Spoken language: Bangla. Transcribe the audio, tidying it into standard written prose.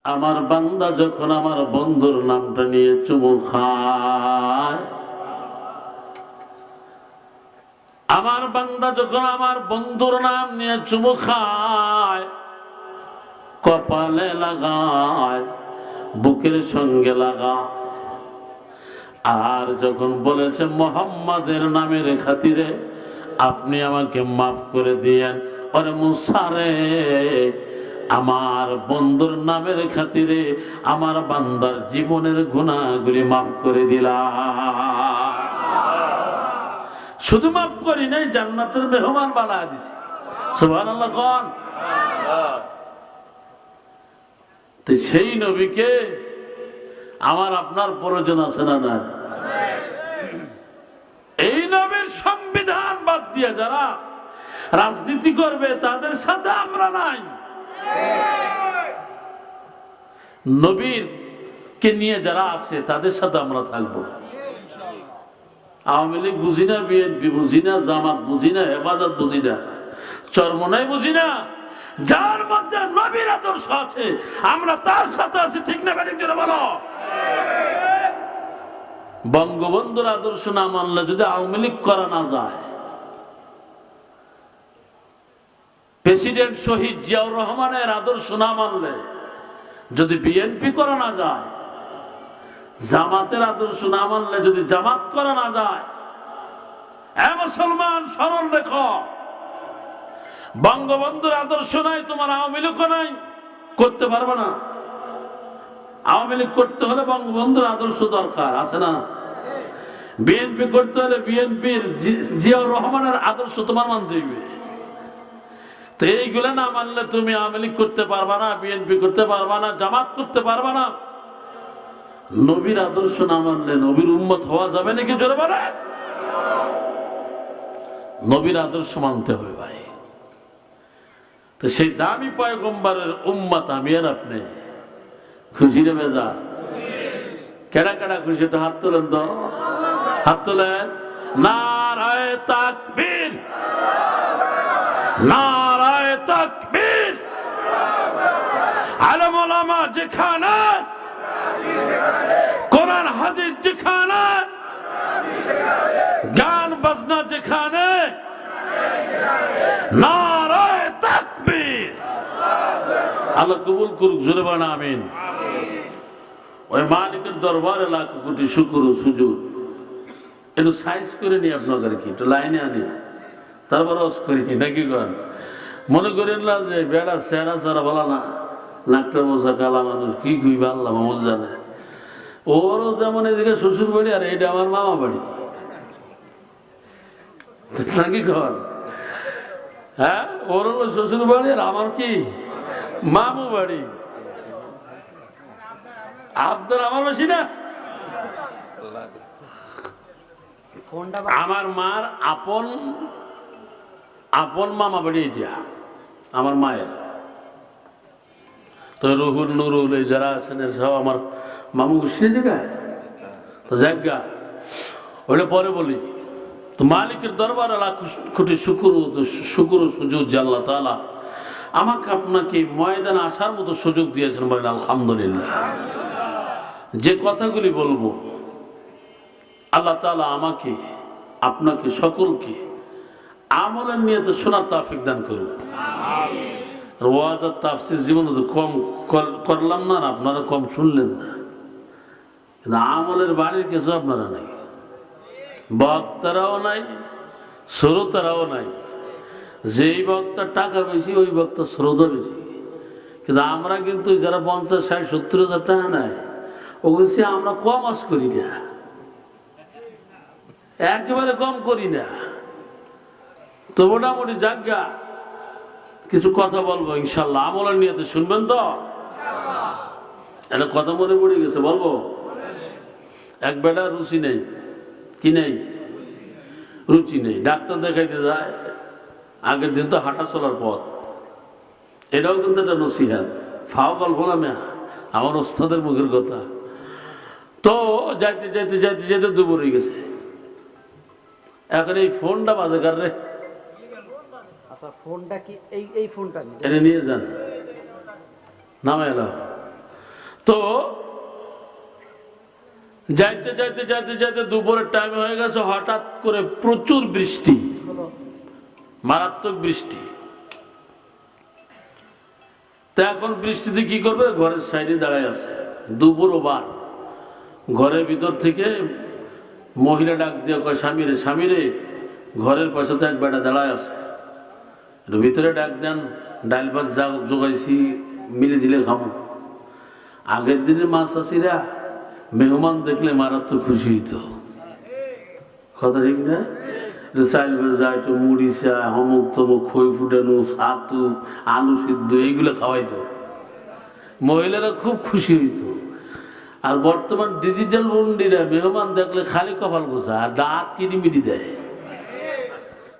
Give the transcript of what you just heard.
আমার বান্দা যখন আমার বন্ধুর নামটা নিয়ে চুমু খায়, আমার বান্দা যখন আমার বন্ধুর নাম নিয়ে চুমু খায়, কপালে লাগায়, বুকের সঙ্গে লাগায়, আর যখন বলেছে মোহাম্মদের নামের খাতিরে আপনি আমাকে মাফ করে দিয়েন, ওরে মুসারে আমার বন্ধুর নামের খাতিরে আমার বান্দার জীবনের গুনাহগুলি মাফ করে দিলাম। শুধু মাফ করি নাই, জান্নাতের মেহমান বানায় দিছি। সুবহানাল্লাহ কোন। তো সেই নবীকে আমার আপনার প্রয়োজন আছে না? না। এই নবীর সংবিধান বাদ দিয়ে যারা রাজনীতি করবে তাদের সাথে আমরা নাই। নবীর কে নিয়ে যারা আছে তাদের সাথে আমরা থাকবো। আওয়ামী লীগ বুঝি না, বিএনপি বুঝি না, জামাত বুঝি না, হেফাজত বুঝি না, চরমনাই বুঝি না, যার মধ্যে নবীর আদর্শ আছে আমরা তার সাথে আছি। ঠিক না বেঠিক জোরে বলো। বঙ্গবন্ধুর আদর্শ না মানলে যদি আওয়ামী লীগ করা না যায়, প্রেসিডেন্ট শহীদ জিয়াউর রহমানের আদর্শ না মানলে যদি বিএনপি করা না যায়, জামাতের আদর্শ না মানলে যদি জামাত করা না যায়, এ মুসলমান স্মরণ রেখো, বঙ্গবন্ধুর আদর্শ নাই, তোমার আওয়ামী লীগও নাই, করতে পারবে না। আওয়ামী লীগ করতে হলে বঙ্গবন্ধুর আদর্শ দরকার আছে না? বিএনপি করতে হলে বিএনপির জিয়াউর রহমানের আদর্শ তোমার মানতে হইবে। তো এইগুলো না মানলে তুমি আওয়ামী লীগ করতে পারবা না, বিএনপি করতে পারবা না, জামাত করতে পারবা না। নবীর আদর্শ না মানলে নবীর উম্মত হওয়া যাবে নাকি? জোরে বলেন। নবীর আদর্শ মানতে হবে ভাই। তো সেই দামি পয়গম্বরের উম্মত আমি আর আপনি খুশি রে বেজা? কেডা কেডা খুশি? তো হাত তোলেন তো, হাত তোলেন। নারায়ে তাকবীর, নারায়ে তাকবীর। আলেম ওলামা যেখানে, কোরআন হাদিস যেখানে, গান বাজনা যেখানে, নারায়ে তাকবীর। আল্লাহ কবুল করুক, জোরে বলেন আমিন। ওই মালিকের দরবারে লাখ কোটি শুকর ও সুজুদ। একটু সাইজ করে নি আপনাদের, কি একটু লাইনে আনি, তারপর অস করি নাকি কন? মনে করেন না যে বেড়া চেহারা চেহারা বলা না, নাকটা বোঝা কালা মানুষ, কি খুঁজবে আল্লাহ মামুদ জানে। ওরও যেমন এদিকে শ্বশুর বাড়ি আর এইটা আমার মামা বাড়ি নাকি কন? হ্যাঁ, ওর হলো শ্বশুর বাড়ি আর আমার কি মামু বাড়ি। আপনার আমার বেশি না। আমার মার আপন আপন মামা বাড়ি এটা আমার মায়ের। তো রুহুল নুরুল এই যারা আছেন সব আমার মামু গুছিয়ে জায়গায় তো জায়গা ওইটা পরে বলি। তো মালিকের দরবার লাখ কোটি শুকুর সুযোগ যে আল্লাহ তাআলা আমাকে আপনাকে ময়দানে আসার মতো সুযোগ দিয়েছেন, বলেন আলহামদুলিল্লাহ। যে কথাগুলি বলবো আল্লাহ তাআলা আমাকে আপনাকে সকলকে আমলের নিয়তে শোনার তৌফিক দান করুন। ওয়াজ আর তাফসীর জীবনে তো কম করলাম না, আপনারা কম শুনলেন না, কিন্তু আমলের বাড়ির কিছু আপনারা নাই, বক্তারাও নাই, শ্রোতারাও নাই। যেই বক্তার টাকা বেশি ওই বক্তার শ্রোতা বেশি। কিন্তু আমরা কিন্তু যারা 50, 60, 70 হাজার টাকা নেয় ওগুলো আমরা কম আস করি না, একেবারে কম করি না। তো মোটামুটি জায়গা কিছু কথা বলবো ইনশাল্লাহ, আমলের নিয়তে শুনবেন তো? একটা কথা মনে পড়ে গেছে, বলবো। এক বেটা রুচি নেই, কি নেই? রুচি নেই। ডাক্তার দেখাইতে যায়, আগের দিন তো হাঁটা চলার পথ, এটাও কিন্তু একটা নসিহাত। ফাও গল্প না, আমার ওস্তাদের মুখের কথা। তো যাইতে যাইতে যাইতে যাইতে দুপুর হয়ে গেছে। এখন এই ফোনটা বাজে কার রে? ফোনটা কি এই ফোনটা এটা নিয়ে যান, নামে এলো তো যাইতে যাইতে যাইতে যাইতে দুপুরের টাইম হয়ে গেছে, হঠাৎ করে প্রচুর বৃষ্টি, মারাত্মক বৃষ্টি। তা এখন বৃষ্টিতে কি করবে, ঘরের সাইডে দাঁড়ায় আছে, দুপুর ওভার। ঘরের ভিতর থেকে মহিলা ডাক দিয়ে কয়, স্বামীরে স্বামীরে, ঘরের পাশে তো এক বেটা দাঁড়ায় আছে, ভিতরে ডাক দেন, ডাল ভাত যা জোগাইছি মিলে দিলে খামো। আগের দিনে মাছ চাষিরা মেহমান দেখলে মারাত্মক খুশি হইত, কথা ঠিক না? চাইল ভেজা, একটু মুড়ি চা, অমুক তমুক, খই ফুটানো, ছাতু, আলু সিদ্ধ, এইগুলো খাওয়াইতো, মহিলারা খুব খুশি হইত। আর বর্তমান ডিজিটাল বন্ডিরা মেহমান দেখলে খালি কপাল গোছা আর দাঁত কিরিমিটি দেয়।